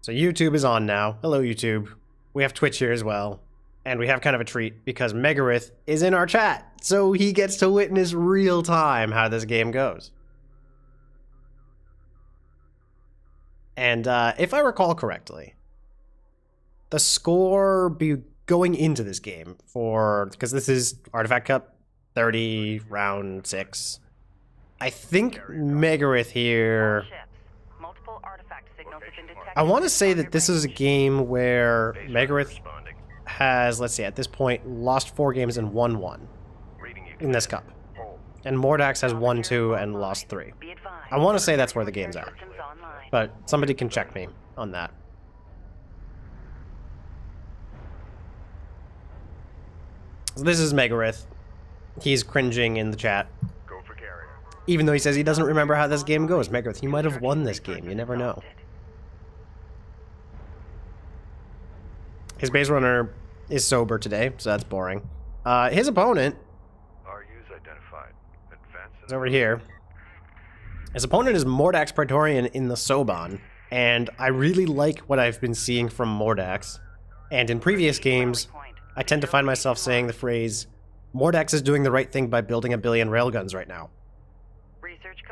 So YouTube is on now. Hello, YouTube. We have Twitch here as well. And we have kind of a treat because Megarith is in our chat. So he gets to witness real time how this game goes. And if I recall correctly, the score going into this game because this is Artifact Cup 30, round 6. I think Megarith here... I want to say that this is a game where Megarith has, let's see, at this point, lost 4 games and won 1 in this cup. And Mordax has won 2 and lost 3. I want to say that's where the games are. But somebody can check me on that. So this is Megarith. He's cringing in the chat. Even though he says he doesn't remember how this game goes. Megarith, you might have won this game. You never know. His base runner is sober today, so that's boring. His opponent is over here. His opponent is Mordax Praetorian in the Soban, and I really like what I've been seeing from Mordax. And in previous games, I tend to find myself saying the phrase, Mordax is doing the right thing by building a billion railguns right now.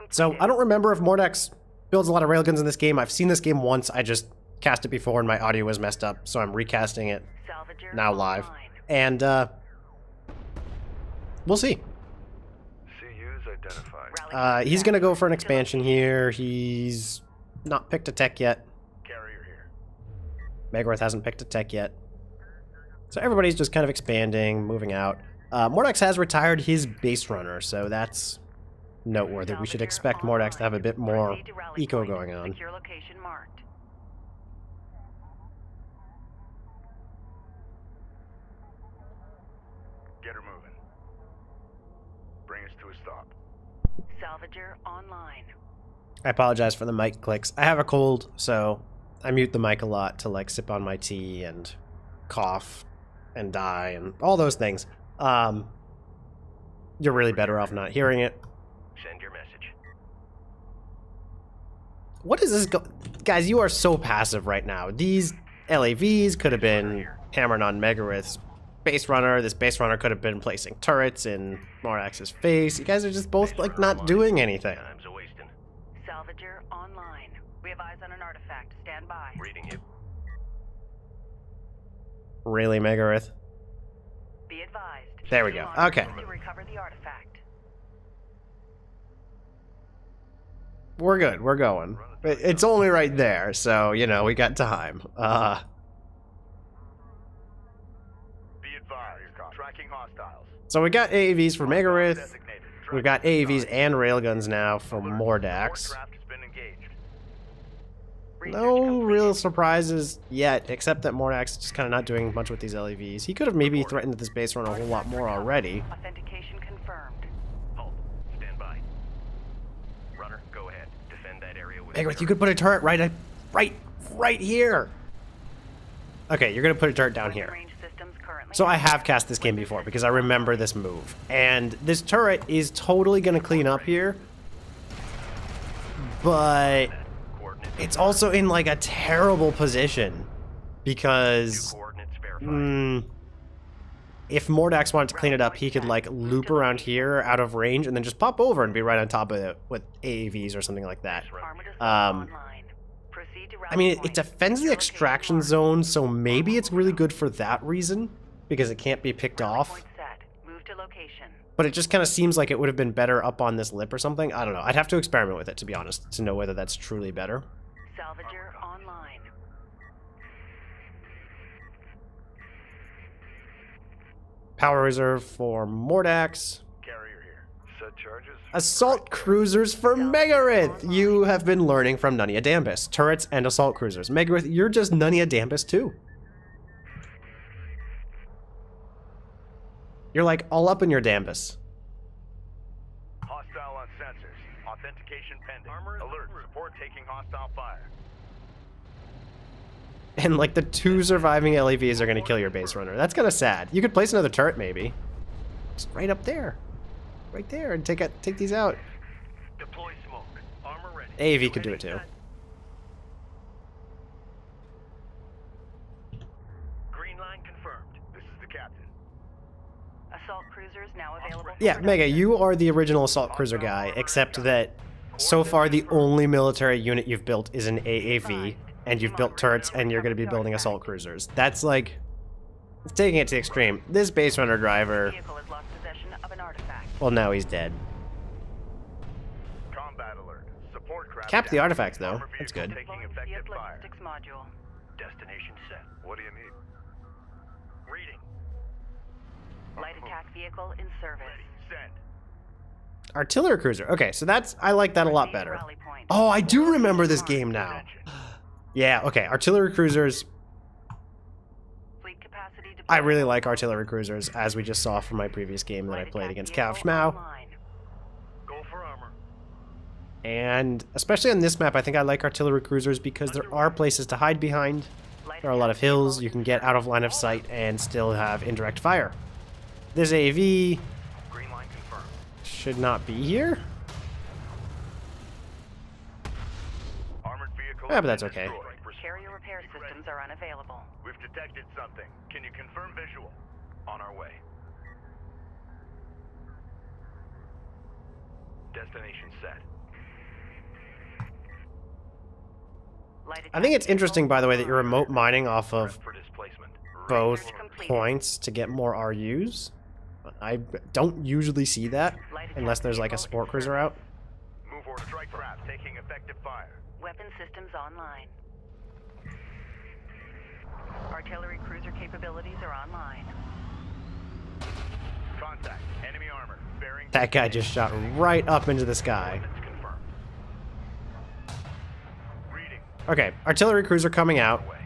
So I don't remember if Mordax builds a lot of railguns in this game. I've seen this game once, I just cast it before and my audio was messed up, so I'm recasting it now live. And we'll see. He's gonna go for an expansion here. He's not picked a tech yet. Megarith hasn't picked a tech yet. So everybody's just kind of expanding, moving out. Mordax has retired his base runner, so that's noteworthy. We should expect Mordax to have a bit more eco going on. Get her moving. Bring us to a stop. Salvager online. I apologize for the mic clicks. I have a cold, so I mute the mic a lot to like sip on my tea and cough and die and all those things. You're really better off not hearing it. Send your message. What is this guys, you are so passive right now. These LAVs could have been hammering on Megarith's base runner. This base runner could have been placing turrets in Mordax's face. You guys are just both like not doing anything. Salvager online. We have eyes on an artifact. Stand by. Reading you. Really, Megarith? Be advised. There we go. Okay. To recover the artifact. We're good. We're going. It's only right there, so, you know, we got time. Be advised. Tracking hostiles. So we got AAVs for Megarith. We've got AAVs and railguns now for Mordax. No real surprises yet, except that Mordax is just kind of not doing much with these LAVs. He could have maybe threatened this base run a whole lot more already. Authentication confirmed. Halt. Stand by. Runner, go ahead. Defend that area with Megarith, you could put a turret right here. Okay, you're gonna put a turret down here. So I have cast this game before because I remember this move. And this turret is totally gonna clean up here. But it's also in like a terrible position because if Mordax wanted to clean it up, he could like loop around here out of range and then just pop over and be right on top of it with AAVs or something like that. I mean, it defends the extraction zone, so maybe it's really good for that reason because it can't be picked off. But it just kind of seems like it would have been better up on this lip or something. I don't know. I'd have to experiment with it, to be honest, to know whether that's truly better. Salvager online. Power reserve for Mordax. Carrier here. Set charges. Assault cruisers for Megarith! You have been learning from Nunya Dambus. Turrets and assault cruisers. Megarith, you're just Nunya Dambus too. You're like all up in your Dambus. Hostile on sensors. Authentication pending. Alert. Support taking hostile fire. And like the 2 surviving LAVs are gonna kill your base runner. That's kind of sad. You could place another turret maybe. Just right up there. Right there and take these out. Deploy smoke. Armor ready. AAV could do it too. Assault cruisers now available. Yeah, Mega, you are the original assault cruiser guy, except that so far the only military unit you've built is an AAV, and you've built turrets, and you're going to be building assault cruisers. That's like, it's taking it to the extreme. This base runner driver, Vehicle has lost possession of an artifact. well, now he's dead. Combat alert. Support craft. Capped the artifact, though. Armor That's vehicle good. Taking Deploying effective CS fire. logistics module. Destination set. What do you need? Reading. Light attack vehicle in service. Send. Artillery cruiser. Okay, so that's, I like that a lot better. Rally point. Oh, I do remember this game now. Yeah, okay, artillery cruisers. Fleet capacity deployed. I really like artillery cruisers, as we just saw from my previous game that I Light played attack against vehicle Cav Schmau. online. Go for armor. And especially on this map, I think I like artillery cruisers because there are places to hide behind. Light There are a lot of attack hills, vehicle you can in get out of service. line of sight and still have indirect fire. This AV Green line confirmed. should not be here. Armored vehicle. Yeah, but that's has been okay. destroyed. Carrier repair systems are unavailable. We've detected something. Can you confirm visual? On our way. Destination set. Light I think attack it's interesting, vehicle by the way, that you're online. remote mining off of For displacement. both completed. points to get more RUs. I don't usually see that Light attack unless there's like a vehicle support in cruiser service. out. Move order strike craft taking effective fire. Weapon systems online. Artillery cruiser capabilities are online. Contact. Enemy armor. Bearing. That guy just shot right up into the sky. Coordinates confirmed. Reading. Okay, artillery cruiser coming out. Away.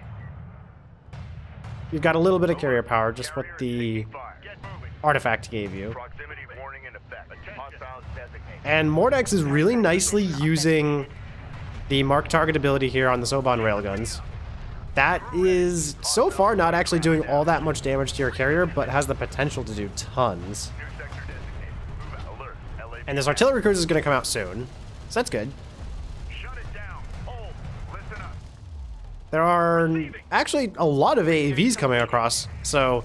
You've got a little bit of carrier power, just what Carrier the taking fire. Get moving. artifact gave you. Proximity warning in effect. Hostiles designated. And Mordax is really nicely using the mark target ability here on the Soban railguns. That is, so far, not actually doing all that much damage to your carrier, but has the potential to do tons. New sector designated. Move out. Alert. LAV. And this artillery cruiser is going to come out soon, so that's good. Shut it down. Hold. Listen up. There are actually a lot of AAVs coming across, so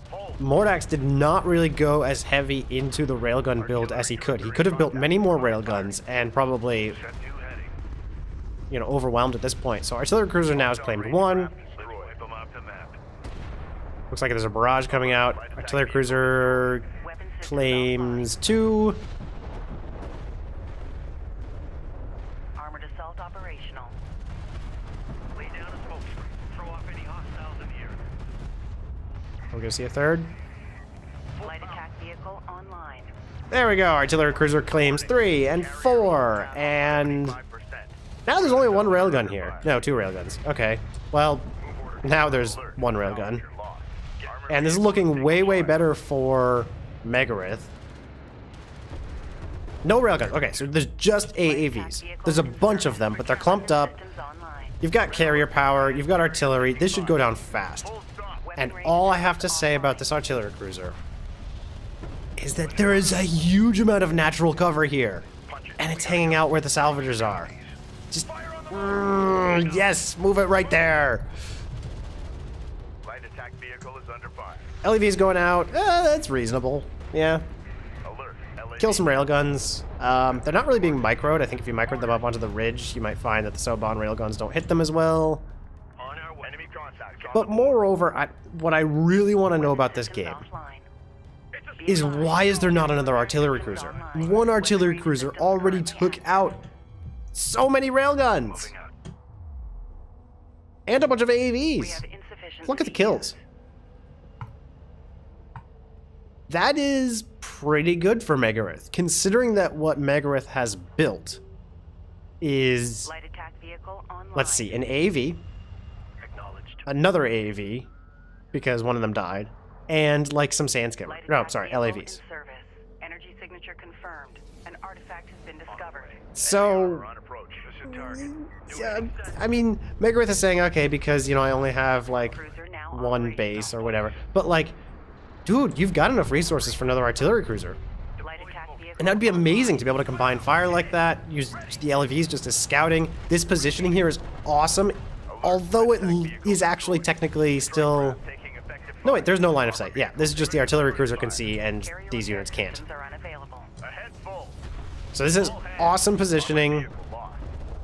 Hold. Mordax did not really go as heavy into the railgun build as he could. He could have built many more railguns and probably, Set new heading. you know, overwhelmed at this point. So artillery cruiser now has claimed 1. Let's wipe them off the map. Looks like there's a barrage coming out. Artillery cruiser Weapon systems claims 2. online. Armored assault operational. Lay down a smoke screen. Throw off any hostiles in the air. We're going to see a 3rd. Light attack vehicle online. There we go. Artillery cruiser claims 3 and 4. And 5%. now there's only 1 railgun here. No, 2 railguns. Okay. Well, now there's 1 railgun. You're lost. Armor And this is looking way, way better for Megarith. No railguns. Okay, so there's just AAVs. There's a bunch of them, but they're clumped up. Systems online. You've got carrier power. You've got artillery. This should go down fast. full stop. And all I have to say about this artillery cruiser is that there is a huge amount of natural cover here. And it's hanging out where the salvagers are. Just, yes, move it right there. Light attack vehicle is under fire. LEV's going out. That's reasonable. Yeah. Alert. LAV. Kill some railguns. They're not really being microed. I think if you microed them up onto the ridge, you might find that the Soban railguns don't hit them as well. On our way. Enemy contact. But moreover, what I really want to know about this Systems game offline. is why is there not another artillery cruiser? 1 artillery cruiser already took out so many railguns. Moving out. And a bunch of We AAVs. have insufficient Look at the speed. kills. That is pretty good for Megarith, considering that what Megarith has built is, Light attack vehicle online. let's see, an AAV, Acknowledged. another AAV, because one of them died, and like some sand skimmer. Light No, attack sorry, vehicle in LAVs. service. Energy signature confirmed. An artifact has been discovered. So, We're on approach. This is target. yeah, I mean, Megarith is saying, okay, because, you know, I only have, like, Cruiser now 1 operational. base or whatever. But, like, dude, you've got enough resources for another artillery cruiser. Light attack vehicle And that'd be amazing to be able to combine fire like that, use the LEVs just as scouting. This positioning here is awesome, although it is actually technically still Taking effective No, wait, there's no line of sight. Yeah, this is just the artillery cruiser can see, and Carrier these repair units can't. systems are unavailable. Ahead full. So this is awesome positioning, Vehicle lost.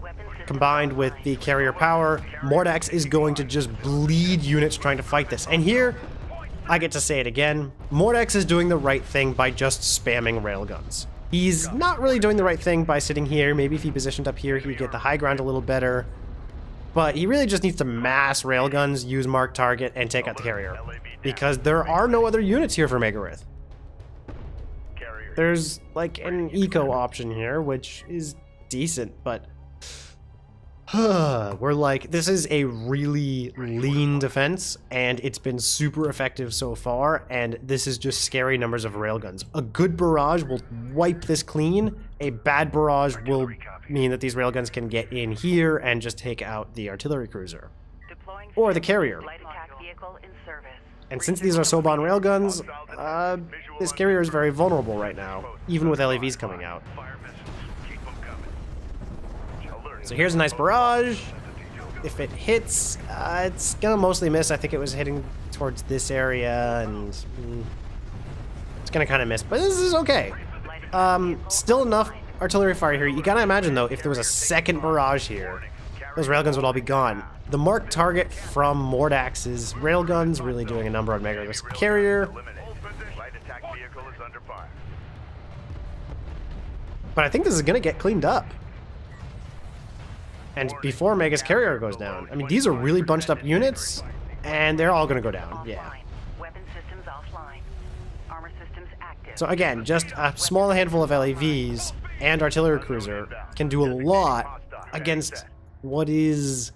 Weapon systems combined with offline. the carrier power. Mordax is going to just bleed units trying to fight this. And here, I get to say it again, Mordax is doing the right thing by just spamming railguns. He's not really doing the right thing by sitting here. Maybe if he positioned up here, he'd get the high ground a little better. But he really just needs to mass railguns, use mark target, and take out the carrier. Because there are no other units here for Megarith. Carrier. There's like an eco option here, which is decent, but we're like, this is a really lean defense, and it's been super effective so far, and this is just scary numbers of railguns. A good barrage will wipe this clean. A bad barrage will mean that these railguns can get in here and just take out the artillery cruiser. Deploying Or the carrier. light attack vehicle in service. And since these are Soban railguns, this carrier is very vulnerable right now, even with LAVs coming out. Fire missiles. Keep them coming. Alert. So here's a nice barrage. If it hits, it's gonna mostly miss. I think it was hitting towards this area, and it's gonna kind of miss, but this is okay. Still enough artillery fire here. You gotta imagine, though, if there was a second barrage here, those railguns would all be gone. The marked target from Mordax's railguns really doing a number on Megarith's carrier, Eliminate. Light attack vehicle is under fire. but I think this is gonna get cleaned up. And before Mega's carrier goes down, I mean, these are really bunched up units, and they're all gonna go down, yeah. Offline. Weapon systems offline. Armor systems active. So again, just a small handful of LAVs and artillery cruiser can do a lot against what is...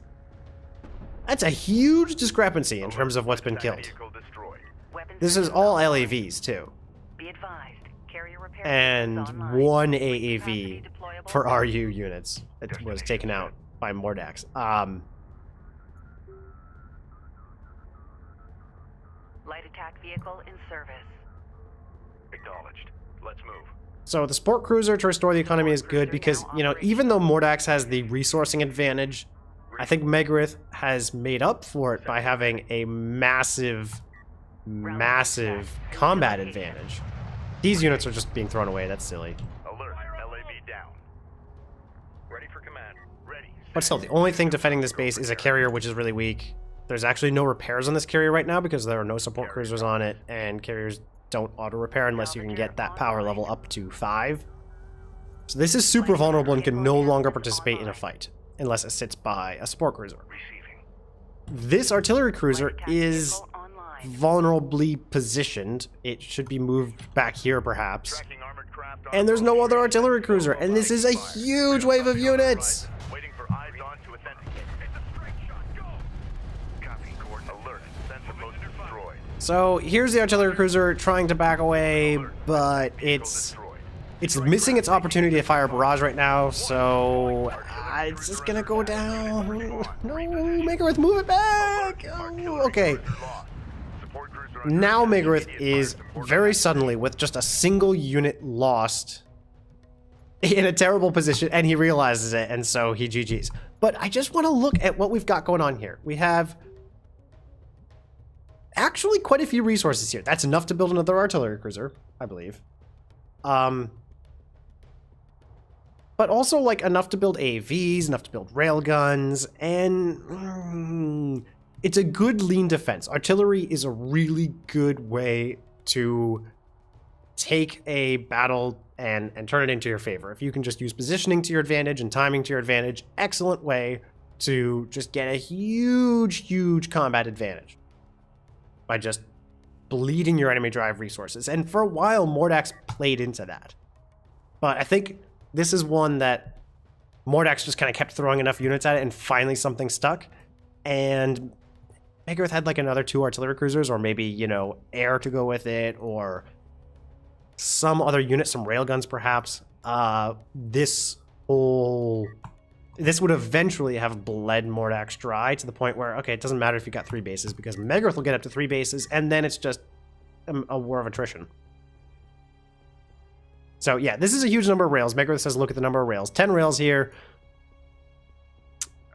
That's a huge discrepancy in terms of what's been killed. Vehicle destroyed. Weapon This is systems all offline. LAVs too, Be advised. Carrier repair and systems online. one Capacity AAV deployable. for RU units that was taken out by Mordax. Light attack vehicle in service. Acknowledged. Let's move. So the sport cruiser to restore the economy is good because, you know, even though Mordax has the resourcing advantage, I think Megarith has made up for it by having a massive combat advantage. These units are just being thrown away. That's silly. Alert. LAV down. Ready for command. Ready. But still, the only thing defending this base is a carrier, which is really weak. There's actually no repairs on this carrier right now because there are no support cruisers on it, and carriers don't auto-repair unless you can get that power level up to 5. So this is super vulnerable and can no longer participate in a fight unless it sits by a support cruiser. Receiving. This artillery cruiser Light attack is vehicle online. vulnerably positioned. It should be moved back here, perhaps. Tracking armored craft. And there's no other artillery cruiser, and this is a huge wave of units. Waiting for eyes on to authenticate. It's a straight shot. Go. Copy. Coordinate. Alert. Sensor post destroyed. So here's the artillery cruiser trying to back away, but it's missing its opportunity to fire a barrage right now, so it's just gonna go down. No, Megarith, move it back! Oh, okay. Now Megarith is very suddenly, with just a single unit lost, in a terrible position, and he realizes it, and so he GG's. But I just want to look at what we've got going on here. We have actually quite a few resources here. That's enough to build another artillery cruiser, I believe. But also like enough to build AVs, enough to build railguns, and it's a good lean defense. Artillery is a really good way to take a battle and turn it into your favor. If you can just use positioning to your advantage and timing to your advantage, excellent way to just get a huge combat advantage by just bleeding your enemy drive resources. And for a while, Mordax played into that. But I think this is one that Mordax just kind of kept throwing enough units at it, and finally something stuck. And Megarith had like another 2 artillery cruisers, or maybe, you know, air to go with it, or some other unit, some railguns perhaps. This would eventually have bled Mordax dry to the point where, okay, it doesn't matter if you got 3 bases, because Megarith will get up to 3 bases, and then it's just a war of attrition. So yeah, this is a huge number of rails. Megarith says look at the number of rails. 10 rails here.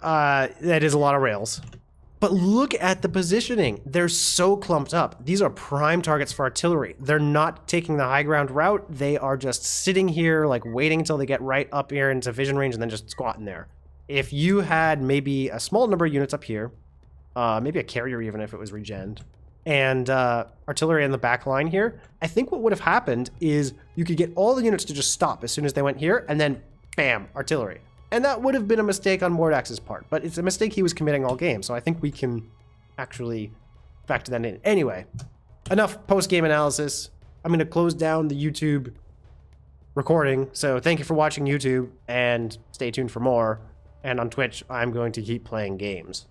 That is a lot of rails. But look at the positioning. They're so clumped up. These are prime targets for artillery. They're not taking the high ground route. They are just sitting here, like waiting until they get right up here into vision range and then just squatting there. If you had maybe a small number of units up here, maybe a carrier even if it was regened, and artillery in the back line here, I think what would have happened is you could get all the units to just stop as soon as they went here, and then bam, artillery. And that would have been a mistake on Mordax's part, but it's a mistake he was committing all game, so I think we can actually factor that in. Anyway, enough post-game analysis. I'm going to close down the YouTube recording, so thank you for watching YouTube, and stay tuned for more. And on Twitch, I'm going to keep playing games.